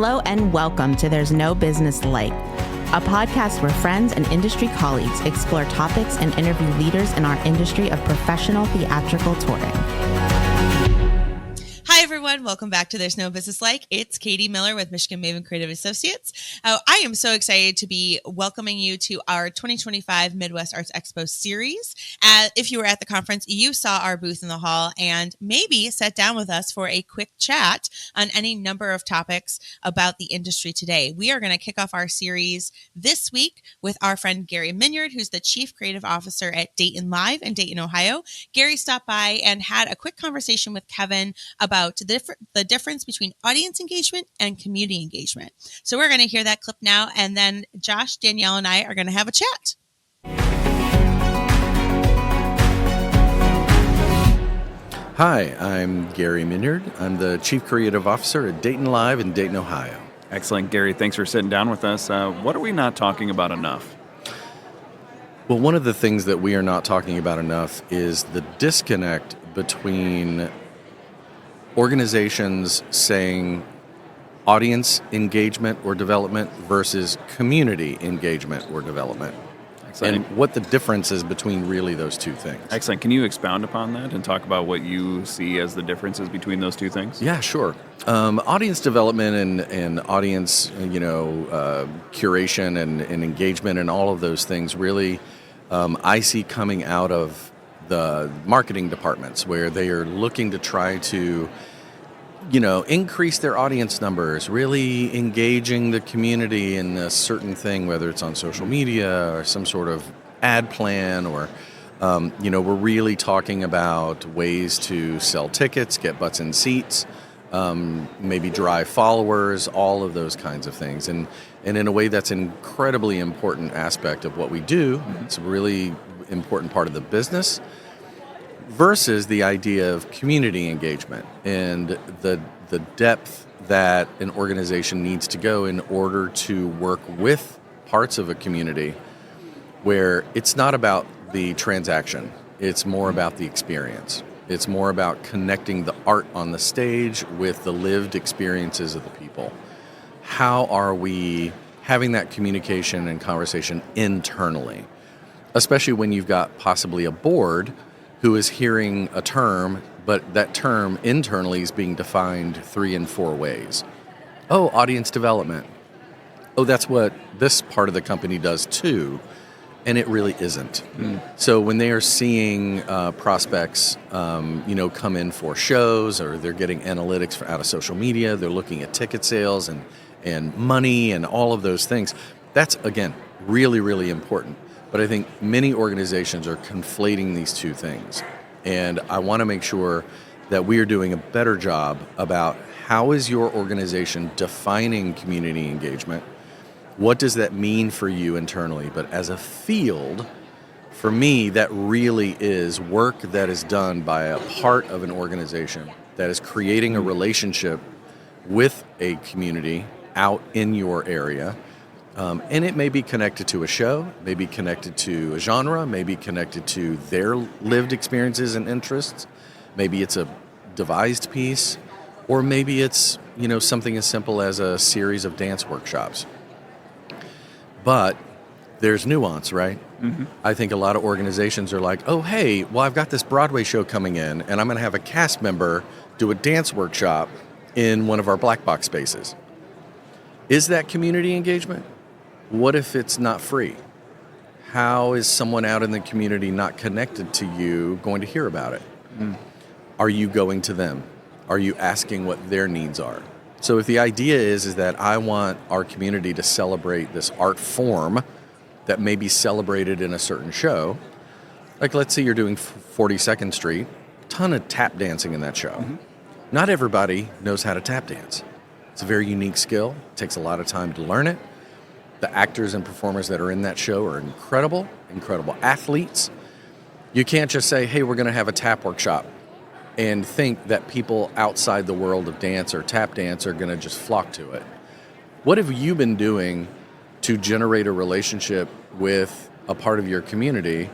Hello and welcome to There's No Business Like, a podcast where friends and industry colleagues explore topics and interview leaders in our industry of professional theatrical touring. Hi, everyone. Welcome back to There's No Business Like. It's Katie Miller with Michigan Maven Creative Associates. I am so excited to be welcoming you to our 2025 Midwest Arts Xpo series. If you were at the conference, you saw our booth in the hall and maybe sat down with us for a quick chat on any number of topics about the industry today. We are going to kick off our series this week with our friend Gary Minyard, who's the Chief Creative Officer at Dayton Live in Dayton, Ohio. Gary stopped by and had a quick conversation with Kevin about the difference between audience engagement and community engagement. So we're going to hear that clip now, and then Josh, Danielle, and I are going to have a chat. Hi, I'm Gary Minyard. I'm the Chief Creative Officer at Dayton Live in Dayton, Ohio. Excellent, Gary. Thanks for sitting down with us. What are we not talking about enough? Well, one of the things that we are not talking about enough is the disconnect between organizations saying audience engagement or development versus community engagement or development. Excellent. And what the difference is between really those two things. Excellent. Can you expound upon that and talk about what you see as the differences between those two things? Yeah, sure. Audience development and audience, curation and engagement and all of those things really I see coming out of the marketing departments where they are looking to try to, increase their audience numbers, really engaging the community in a certain thing, whether it's on social media or some sort of ad plan or, we're really talking about ways to sell tickets, get butts in seats, maybe drive followers, all of those kinds of things. And in a way that's an incredibly important aspect of what we do. It's a really important part of the business versus the idea of community engagement and the depth that an organization needs to go in order to work with parts of a community where it's not about the transaction, it's more about the experience. It's more about connecting the art on the stage with the lived experiences of the people. How are we having that communication and conversation internally? Especially when you've got possibly a board who is hearing a term, but that term internally is being defined 3 and 4 ways. Oh, audience development. Oh, that's what this part of the company does too, and it really isn't. So when they are seeing prospects, come in for shows, or they're getting analytics out of social media, they're looking at ticket sales and money and all of those things. That's, again, really, really important. But I think many organizations are conflating these two things. And I want to make sure that we are doing a better job about how is your organization defining community engagement? What does that mean for you internally? But as a field, for me, that really is work that is done by a part of an organization that is creating a relationship with a community out in your area. And it may be connected to a show, may be connected to a genre, may be connected to their lived experiences and interests. Maybe it's a devised piece, or maybe it's, something as simple as a series of dance workshops. But there's nuance, right? Mm-hmm. I think a lot of organizations are like, oh, hey, well, I've got this Broadway show coming in, and I'm going to have a cast member do a dance workshop in one of our black box spaces. Is that community engagement? What if it's not free? How is someone out in the community not connected to you going to hear about it? Are you going to them? Are you asking what their needs are? So if the idea is that I want our community to celebrate this art form that may be celebrated in a certain show, like let's say you're doing 42nd Street, ton of tap dancing in that show. Mm-hmm. Not everybody knows how to tap dance. It's a very unique skill. It takes a lot of time to learn it. The actors and performers that are in that show are incredible athletes. You can't just say, hey, we're going to have a tap workshop and think that people outside the world of dance or tap dance are going to just flock to it. What have you been doing to generate a relationship with a part of your community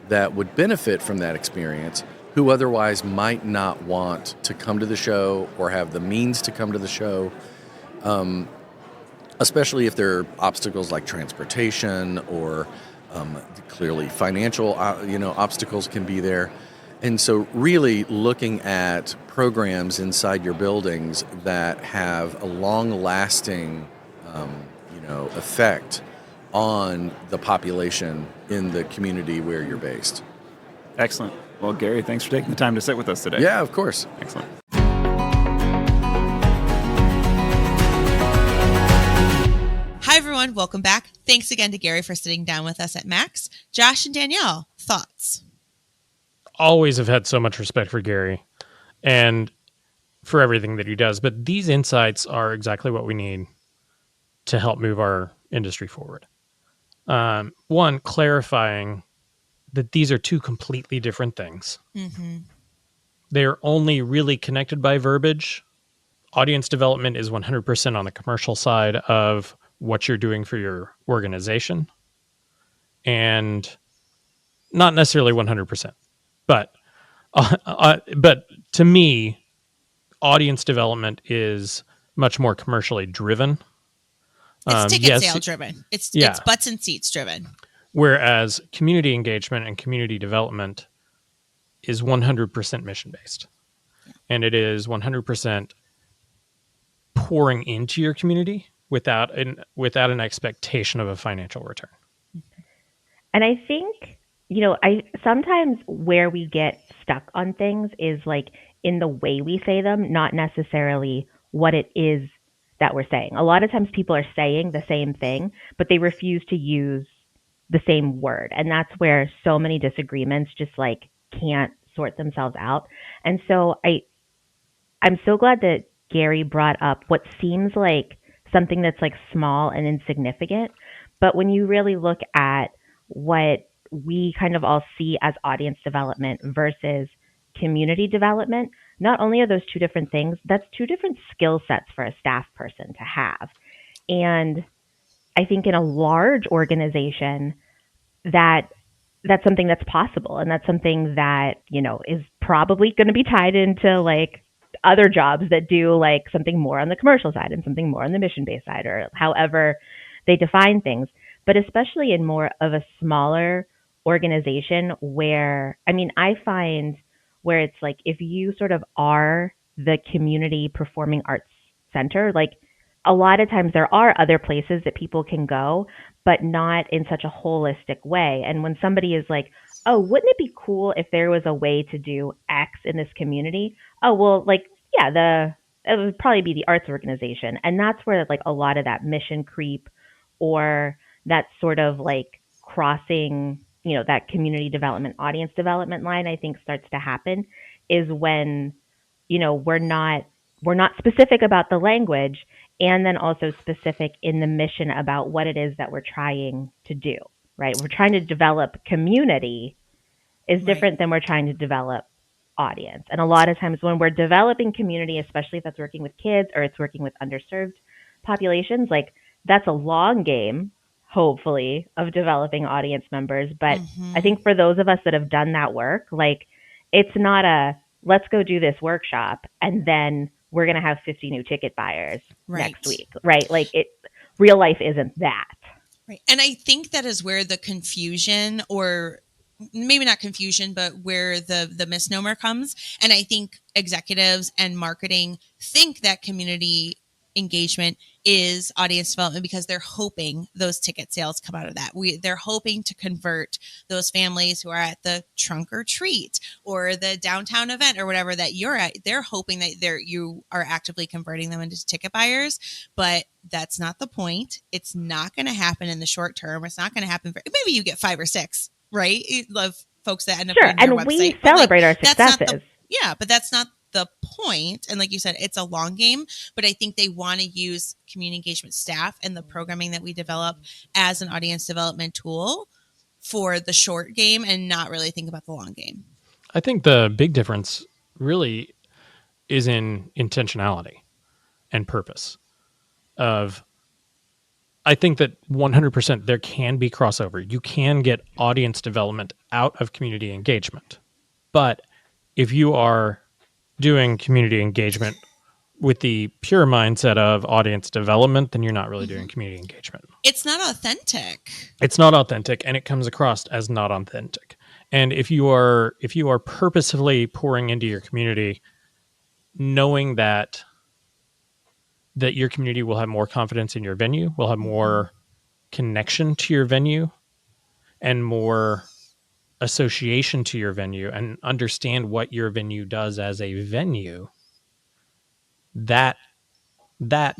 that would benefit from that experience, who otherwise might not want to come to the show or have the means to come to the show? especially if there are obstacles like transportation or clearly financial, obstacles can be there. And so really looking at programs inside your buildings that have a long-lasting, effect on the population in the community where you're based. Excellent. Well, Gary, thanks for taking the time to sit with us today. Yeah, of course. Excellent. Hi, everyone. Welcome back. Thanks again to Gary for sitting down with us at Max. Josh and Danielle, thoughts? Always have had so much respect for Gary and for everything that he does. But these insights are exactly what we need to help move our industry forward. One, clarifying that these are two completely different things. Mm-hmm. They're only really connected by verbiage. Audience development is 100% on the commercial side of what you're doing for your organization, and not necessarily 100%. But to me, audience development is much more commercially driven. It's ticket sale driven. It's butts and seats driven. Whereas community engagement and community development is 100% mission based. Yeah. And it is 100% pouring into your community without an expectation of a financial return. And I think, I sometimes where we get stuck on things is like in the way we say them, not necessarily what it is that we're saying. A lot of times people are saying the same thing, but they refuse to use the same word. And that's where so many disagreements just like can't sort themselves out. And so I'm so glad that Gary brought up what seems like something that's like small and insignificant. But when you really look at what we kind of all see as audience development versus community development, not only are those two different things, that's two different skill sets for a staff person to have. And I think in a large organization that's something that's possible. And that's something that, is probably going to be tied into like other jobs that do like something more on the commercial side and something more on the mission-based side, or however they define things. But especially in more of a smaller organization where, I find where it's like, if you sort of are the community performing arts center, like a lot of times there are other places that people can go, but not in such a holistic way. And when somebody is like, oh, wouldn't it be cool if there was a way to do X in this community? Oh, well, like, yeah, it would probably be the arts organization. And that's where like a lot of that mission creep or that sort of like crossing, that community development, audience development line, I think starts to happen is when, we're not specific about the language and then also specific in the mission about what it is that we're trying to do, right? We're trying to develop community is different than we're trying to develop audience. And a lot of times when we're developing community, especially if that's working with kids or it's working with underserved populations, like that's a long game, hopefully, of developing audience members. But I think for those of us that have done that work, like it's not a let's go do this workshop and then we're going to have 50 new ticket buyers next week, right? Like real life isn't that. Right. And I think that is where the confusion, or maybe not confusion, but where the misnomer comes. And I think executives and marketing think that community engagement is audience development because they're hoping those ticket sales come out of that. They're hoping to convert those families who are at the trunk or treat or the downtown event or whatever that you're at. They're hoping that you are actively converting them into ticket buyers, but that's not the point. It's not going to happen in the short term. It's not going to happen. Maybe you get 5 or 6, right? You love folks that end up on your website. We celebrate our successes. But that's not the point. And like you said, it's a long game, but I think they want to use community engagement staff and the programming that we develop as an audience development tool for the short game and not really think about the long game. I think the big difference really is in intentionality and purpose I think that 100% there can be crossover. You can get audience development out of community engagement. But if you are doing community engagement with the pure mindset of audience development, then you're not really doing community engagement. It's not authentic. It's not authentic, and it comes across as not authentic. And if you are purposefully pouring into your community, knowing that your community will have more confidence in your venue, will have more connection to your venue, and more association to your venue, and understand what your venue does as a venue, that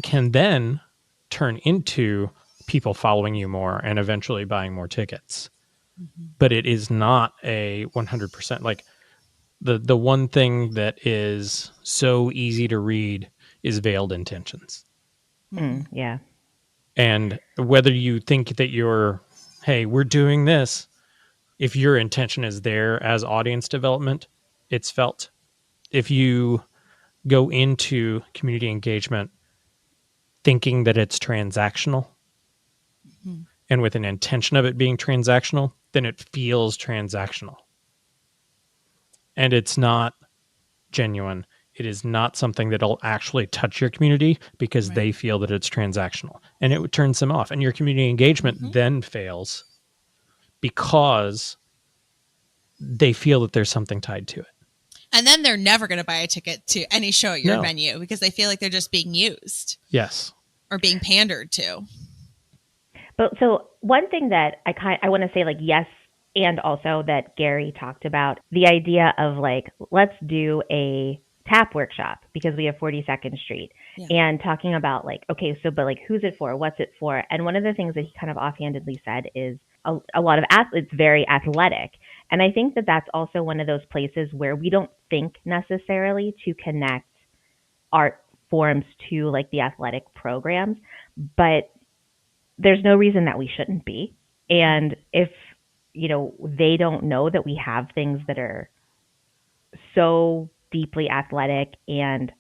can then turn into people following you more and eventually buying more tickets. But it is not a 100%. Like the one thing that is so easy to read is veiled intentions. Yeah. And whether you think that hey, we're doing this, if your intention is there as audience development, it's felt. If you go into community engagement thinking that it's transactional and with an intention of it being transactional, then it feels transactional. And it's not genuine. It is not something that'll actually touch your community because they feel that it's transactional, and it turns them off. And your community engagement then fails because they feel that there's something tied to it. And then they're never going to buy a ticket to any show at your No. venue because they feel like they're just being used Yes. or being pandered to. But so one thing that I want to say, like, yes, and also that Gary talked about, the idea of like, let's do a tap workshop because we have 42nd Street, and talking about like, okay, so but like, who's it for? What's it for? And one of the things that he kind of offhandedly said is a lot of athletes very athletic. And I think that that's also one of those places where we don't think necessarily to connect art forms to like the athletic programs, but there's no reason that we shouldn't be. And if, you know, they don't know that we have things that are so deeply athletic and,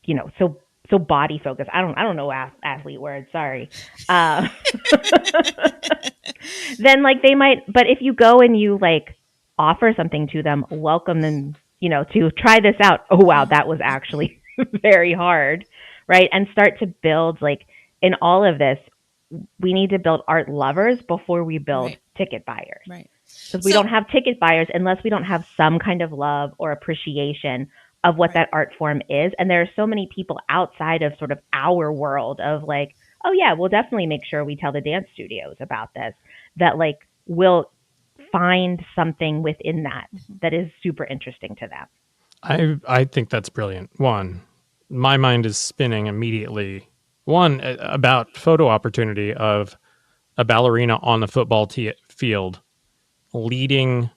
you know, so body focused. I don't know athlete words. Sorry. Then like they might, but if you go and you like offer something to them, welcome them, you know, to try this out. Oh, wow. That was actually very hard. Right. And start to build like in all of this, we need to build art lovers before we build ticket buyers. Right. Because we don't have ticket buyers unless we don't have some kind of love or appreciation of what that art form is. And there are so many people outside of sort of our world of like, oh yeah, we'll definitely make sure we tell the dance studios about this, that like will find something within that that is super interesting to them. I think that's brilliant. One, my mind is spinning immediately. One, about photo opportunity of a ballerina on the football field leading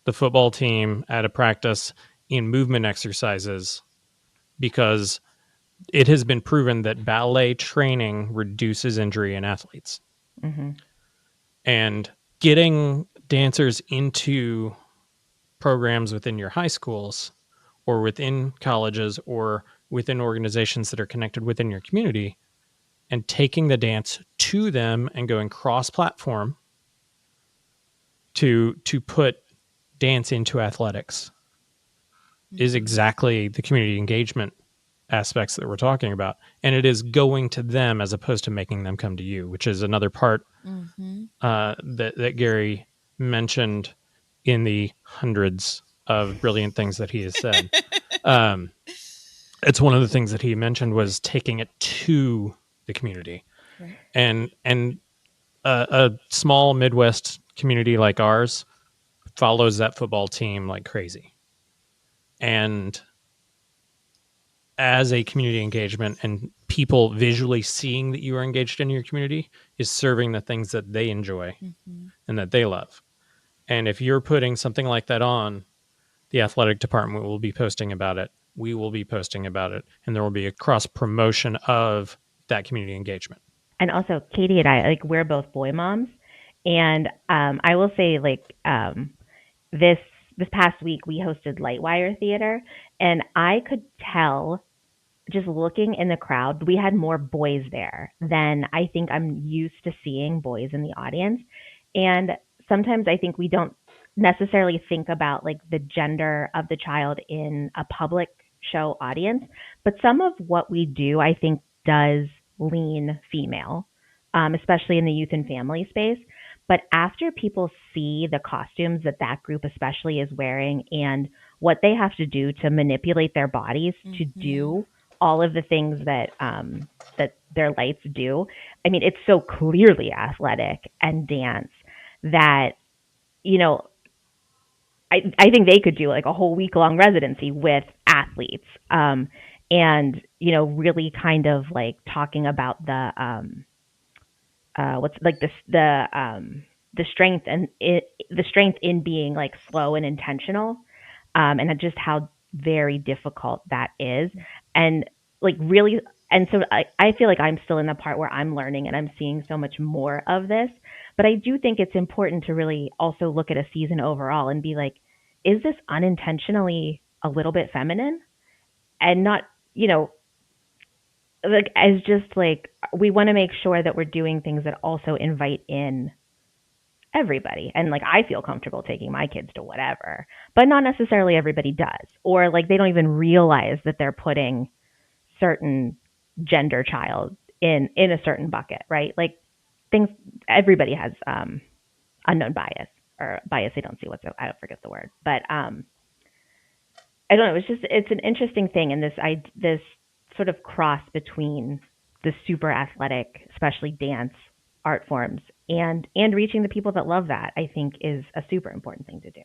the football team at a practice in movement exercises, because it has been proven that ballet training reduces injury in athletes. And getting dancers into programs within your high schools or within colleges or within organizations that are connected within your community, and taking the dance to them and going cross-platform to put dance into athletics is exactly the community engagement aspects that we're talking about. And it is going to them as opposed to making them come to you, which is another part that Gary mentioned in the hundreds of brilliant things that he has said. It's one of the things that he mentioned was taking it to the community. And a small Midwest community like ours follows that football team like crazy. And as a community engagement and people visually seeing that you are engaged in your community is serving the things that they enjoy and that they love. And if you're putting something like that on, the athletic department will be posting about it. We will be posting about it. And there will be a cross promotion of that community engagement. And also Katie and I, like, we're both boy moms. And I will say, like, this past week we hosted Lightwire Theater, and I could tell just looking in the crowd, we had more boys there than I think I'm used to seeing boys in the audience. And sometimes I think we don't necessarily think about like the gender of the child in a public show audience. But some of what we do, I think, does lean female, especially in the youth and family space. But after people see the costumes that that group especially is wearing and what they have to do to manipulate their bodies to do all of the things that that their lights do, I mean, it's so clearly athletic and dance that, you know, I think they could do like a whole week long residency with athletes, and, you know, really kind of like talking about what's like the strength and the strength in being like slow and intentional, and just how very difficult that is, and like really. And so I feel like I'm still in the part where I'm learning and I'm seeing so much more of this. But I do think it's important to really also look at a season overall and be like, is this unintentionally a little bit feminine? And not, you know, like as just like, we want to make sure that we're doing things that also invite in everybody. And like, I feel comfortable taking my kids to whatever, but not necessarily everybody does. Or like, they don't even realize that they're putting certain gender child in a certain bucket, right? Like things, everybody has unknown bias or bias they don't see whatsoever. I don't forget the word, but I don't know. It's an interesting thing, and this sort of cross between the super athletic, especially dance art forms, and reaching the people that love that, I think is a super important thing to do.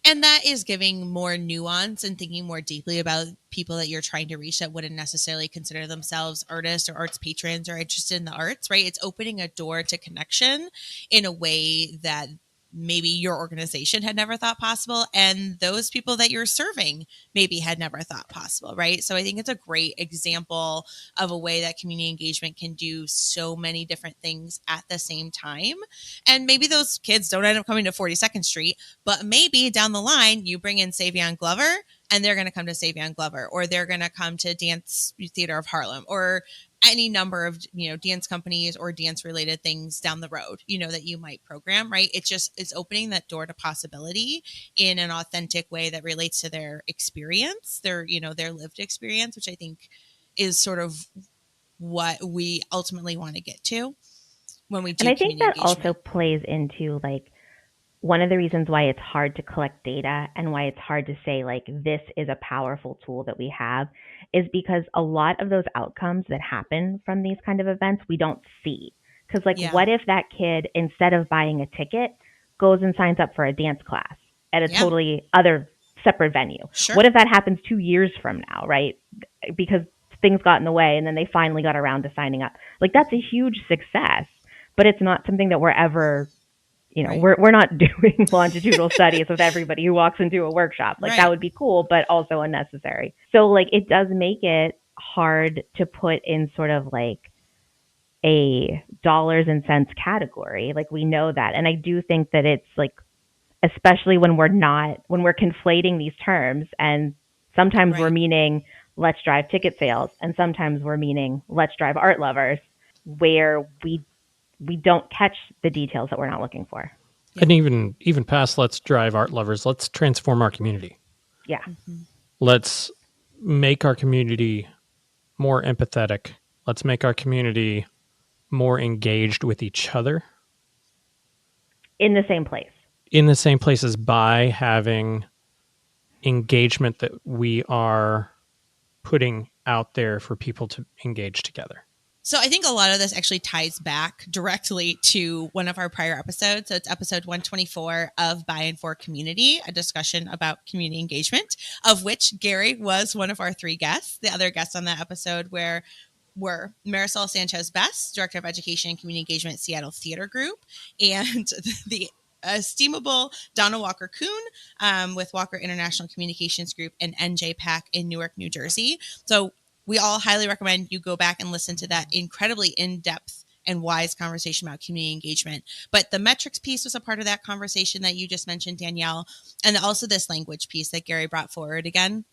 And that is giving more nuance and thinking more deeply about people that you're trying to reach that wouldn't necessarily consider themselves artists or arts patrons or interested in the arts, right? It's opening a door to connection in a way that maybe your organization had never thought possible, and those people that you're serving maybe had never thought possible, right? So I think it's a great example of a way that community engagement can do so many different things at the same time. And maybe those kids don't end up coming to 42nd Street, but maybe down the line you bring in Savion Glover and they're going to come to Savion Glover, or they're going to come to Dance Theater of Harlem, or any number of, you know, dance companies or dance related things down the road, you know, that you might program, right? It's opening that door to possibility in an authentic way that relates to their experience, their lived experience, which I think is sort of what we ultimately want to get to when we do. And I think that also plays into like one of the reasons why it's hard to collect data and why it's hard to say like this is a powerful tool that we have is because a lot of those outcomes that happen from these kind of events we don't see. Because like what if that kid, instead of buying a ticket, goes and signs up for a dance class at a totally other separate venue? Sure. What if that happens 2 years from now, right? Because things got in the way and then they finally got around to signing up. Like that's a huge success, but it's not something that we're ever, you know, we're not doing longitudinal studies with everybody who walks into a workshop. Like that would be cool, but also unnecessary. So like it does make it hard to put in sort of like a dollars and cents category. Like we know that. And I do think that it's like, especially when we're conflating these terms, and sometimes we're meaning let's drive ticket sales, and sometimes we're meaning let's drive art lovers, where we don't catch the details that we're not looking for. And even past let's drive art lovers, let's transform our community. Yeah. Mm-hmm. Let's make our community more empathetic. Let's make our community more engaged with each other. In the same place. In the same places, by having engagement that we are putting out there for people to engage together. So I think a lot of this actually ties back directly to one of our prior episodes. So it's episode 124 of By and For Community, a discussion about community engagement, of which Gary was one of our 3 guests. The other guests on that episode were Marisol Sanchez-Best, Director of Education and Community Engagement at Seattle Theater Group, and the estimable Donna Walker-Kuhn with Walker International Communications Group and NJPAC in Newark, New Jersey. So we all highly recommend you go back and listen to that incredibly in-depth and wise conversation about community engagement. But the metrics piece was a part of that conversation that you just mentioned, Danielle, and also this language piece that Gary brought forward again.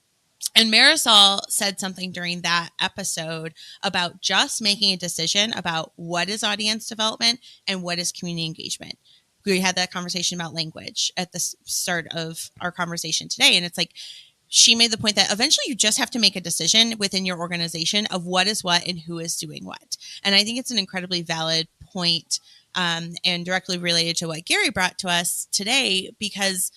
And Marisol said something during that episode about just making a decision about what is audience development and what is community engagement. We had that conversation about language at the start of our conversation today. And it's like, she made the point that eventually you just have to make a decision within your organization of what is what and who is doing what. And I think it's an incredibly valid point, and directly related to what Gary brought to us today, because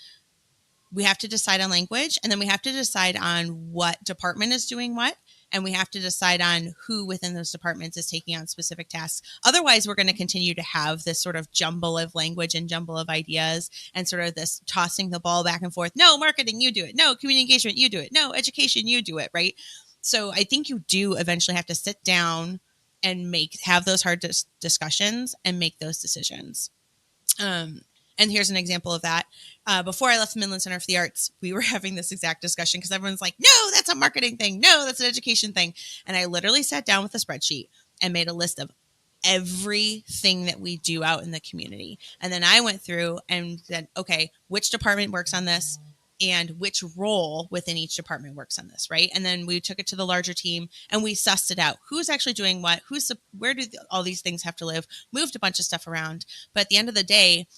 we have to decide on language, and then we have to decide on what department is doing what, and we have to decide on who within those departments is taking on specific tasks. Otherwise, we're going to continue to have this sort of jumble of language and jumble of ideas and sort of this tossing the ball back and forth. No, marketing, you do it. No, community engagement, you do it. No, education, you do it, right? So I think you do eventually have to sit down and have those hard discussions and make those decisions. And here's an example of that. Before I left the Midland Center for the Arts, we were having this exact discussion because everyone's like, no, that's a marketing thing. No, that's an education thing. And I literally sat down with a spreadsheet and made a list of everything that we do out in the community. And then I went through and said, okay, which department works on this and which role within each department works on this, right? And then we took it to the larger team and we sussed it out. Who's actually doing what? Where do all these things have to live? Moved a bunch of stuff around. But at the end of the day,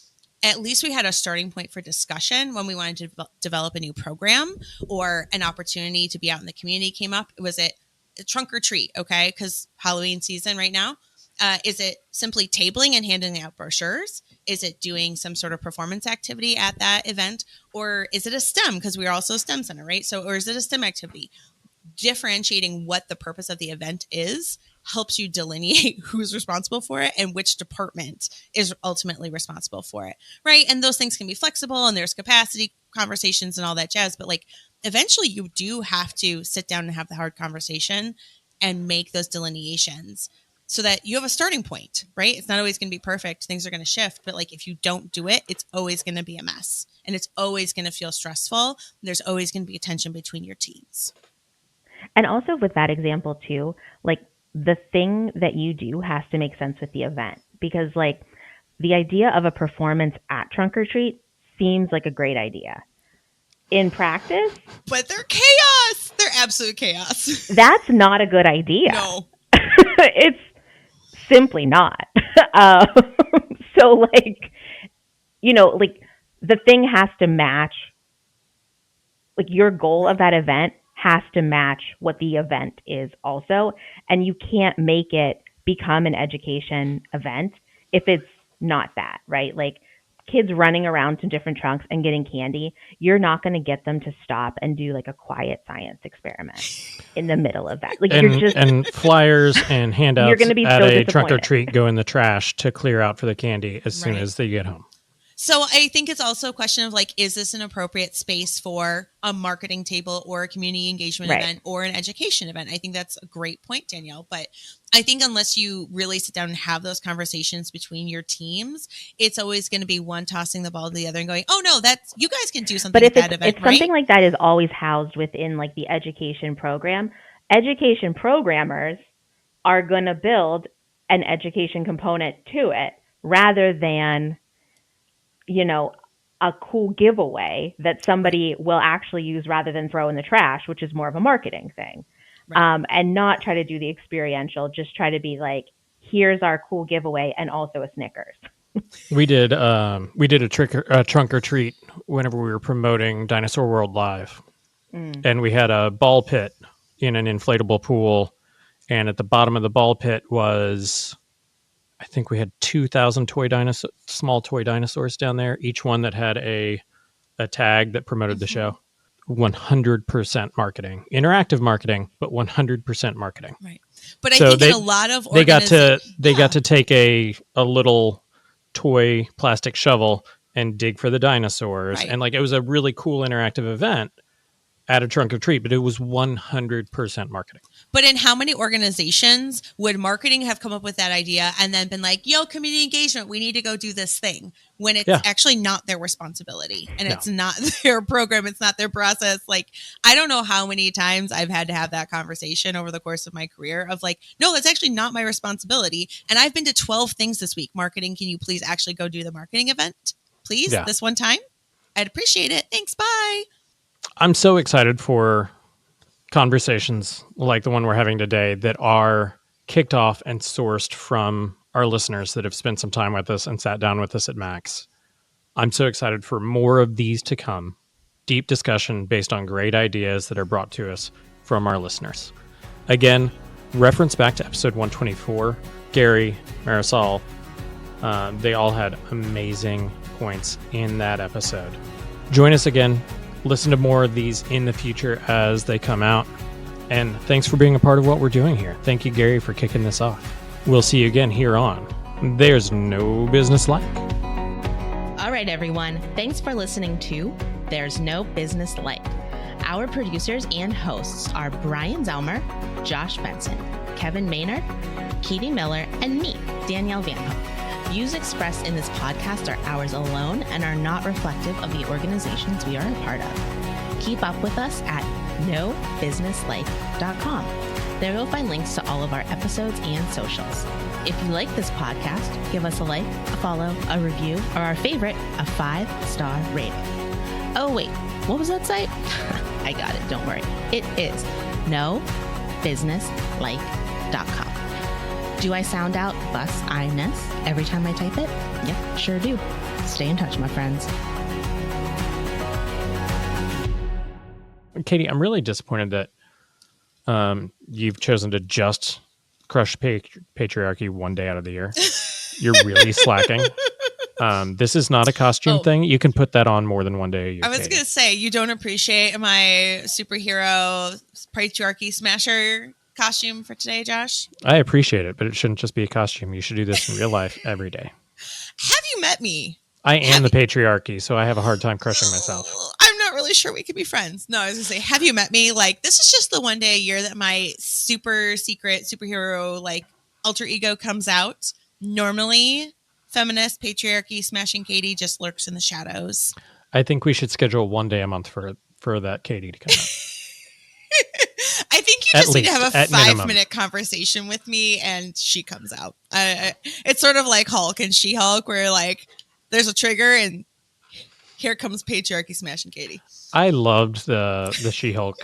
at least we had a starting point for discussion when we wanted to develop a new program or an opportunity to be out in the community came up. Was it a trunk or treat? Okay. Because Halloween season right now. Is it simply tabling and handing out brochures? Is it doing some sort of performance activity at that event? Or is it a STEM? Because we are also a STEM center, right? Or is it a STEM activity? Differentiating what the purpose of the event is helps you delineate who's responsible for it and which department is ultimately responsible for it, right? And those things can be flexible and there's capacity conversations and all that jazz. But like eventually you do have to sit down and have the hard conversation and make those delineations so that you have a starting point, right? It's not always going to be perfect. Things are going to shift. But like if you don't do it, it's always going to be a mess and it's always going to feel stressful. There's always going to be a tension between your teams. And also with that example too, like the thing that you do has to make sense with the event, because like the idea of a performance at Trunk or Treat seems like a great idea. In practice, but they're chaos. They're absolute chaos. That's not a good idea. No. It's simply not. So like, like the thing has to match, like your goal of that event has to match what the event is also. And you can't make it become an education event if it's not that, right? Like kids running around to different trunks and getting candy, you're not going to get them to stop and do like a quiet science experiment in the middle of that. Like and flyers and handouts you're gonna be at so a trunk or disappointed. treat go in the trash to clear out for the candy as soon as they get home. So I think it's also a question of like, is this an appropriate space for a marketing table or a community engagement event or an education event? I think that's a great point, Danielle. But I think unless you really sit down and have those conversations between your teams, it's always going to be one tossing the ball to the other and going, oh no, that's, you guys can do something at that event, if something like that is always housed within like the education program, education programmers are going to build an education component to it rather than a cool giveaway that somebody will actually use rather than throw in the trash, which is more of a marketing thing. Right. And not try to do the experiential, just try to be like, here's our cool giveaway and also a Snickers. We did a trunk or treat whenever we were promoting Dinosaur World Live. And we had a ball pit in an inflatable pool. And at the bottom of the ball pit was, I think we had 2,000 small toy dinosaurs down there, each one that had a tag that promoted the show. 100% marketing, interactive marketing, but 100% marketing. Right. But I think in a lot of they got to take a little toy plastic shovel and dig for the dinosaurs. Right. And like, it was a really cool interactive event at a trunk or treat, but it was 100% marketing. But in how many organizations would marketing have come up with that idea and then been like, yo, community engagement, we need to go do this thing, when it's actually not their responsibility and it's not their program, it's not their process. Like, I don't know how many times I've had to have that conversation over the course of my career of like, no, that's actually not my responsibility. And I've been to 12 things this week. Marketing, can you please actually go do the marketing event? Please, this one time? I'd appreciate it. Thanks. Bye. I'm so excited for conversations like the one we're having today that are kicked off and sourced from our listeners that have spent some time with us and sat down with us at Max. I'm so excited for more of these to come deep discussion based on great ideas that are brought to us from our listeners. Again, reference back to episode 124, Gary, Marisol, they all had amazing points in that episode. Join us again. Listen to more of these in the future as they come out. And thanks for being a part of what we're doing here. Thank you, Gary, for kicking this off. We'll see you again here on There's No Business Like. All right, everyone. Thanks for listening to There's No Business Like. Our producers and hosts are Brian Zelmer, Josh Benson, Kevin Maynard, Katie Miller, and me, Danielle Van Hook. Views expressed in this podcast are ours alone and are not reflective of the organizations we are a part of. Keep up with us at nobusinesslike.com. There you'll find links to all of our episodes and socials. If you like this podcast, give us a like, a follow, a review, or our favorite, a 5-star rating. Oh wait, what was that site? I got it, don't worry. It is nobusinesslike.com. Do I sound out bus-I-ness every time I type it? Yep, sure do. Stay in touch, my friends. Katie, I'm really disappointed that you've chosen to just crush patriarchy one day out of the year. You're really slacking. This is not a costume thing. You can put that on more than one day a year. I was going to say, you don't appreciate my superhero patriarchy smasher costume for today, Josh? I appreciate it, but it shouldn't just be a costume. You should do this in real life every day. Have you met me? I am the patriarchy, so I have a hard time crushing myself. I'm not really sure we could be friends. No, I was going to say, have you met me? Like, this is just the one day a year that my super secret superhero, like, alter ego comes out. Normally, feminist patriarchy smashing Katie just lurks in the shadows. I think we should schedule one day a month for that Katie to come out. I think you just need to have a 5-minute conversation with me and she comes out. It's sort of like Hulk and She-Hulk where like there's a trigger and here comes patriarchy smashing Katie. I loved the She-Hulk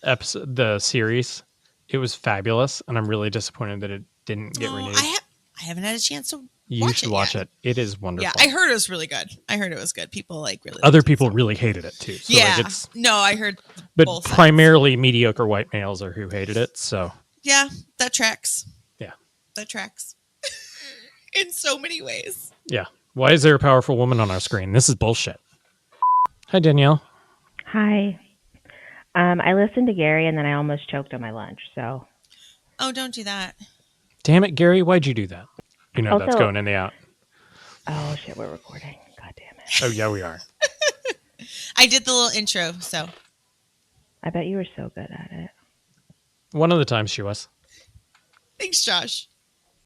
episode, the series. It was fabulous, and I'm really disappointed that it didn't get renewed. I haven't had a chance to You should watch it. It is wonderful. Yeah, I heard it was really good. People like really. Other people really hated it too. So yeah. Like no, I heard. But both primarily mediocre white males are who hated it. So. Yeah, that tracks. Yeah. That tracks. In so many ways. Yeah. Why is there a powerful woman on our screen? This is bullshit. Hi, Danielle. Hi. I listened to Gary and then I almost choked on my lunch. So. Oh, don't do that. Damn it, Gary. Why'd you do that? You know, Also, that's going in the out. Oh, shit, we're recording. God damn it. Oh, yeah, we are. I did the little intro, so. I bet you were so good at it. One of the times she was. Thanks, Josh.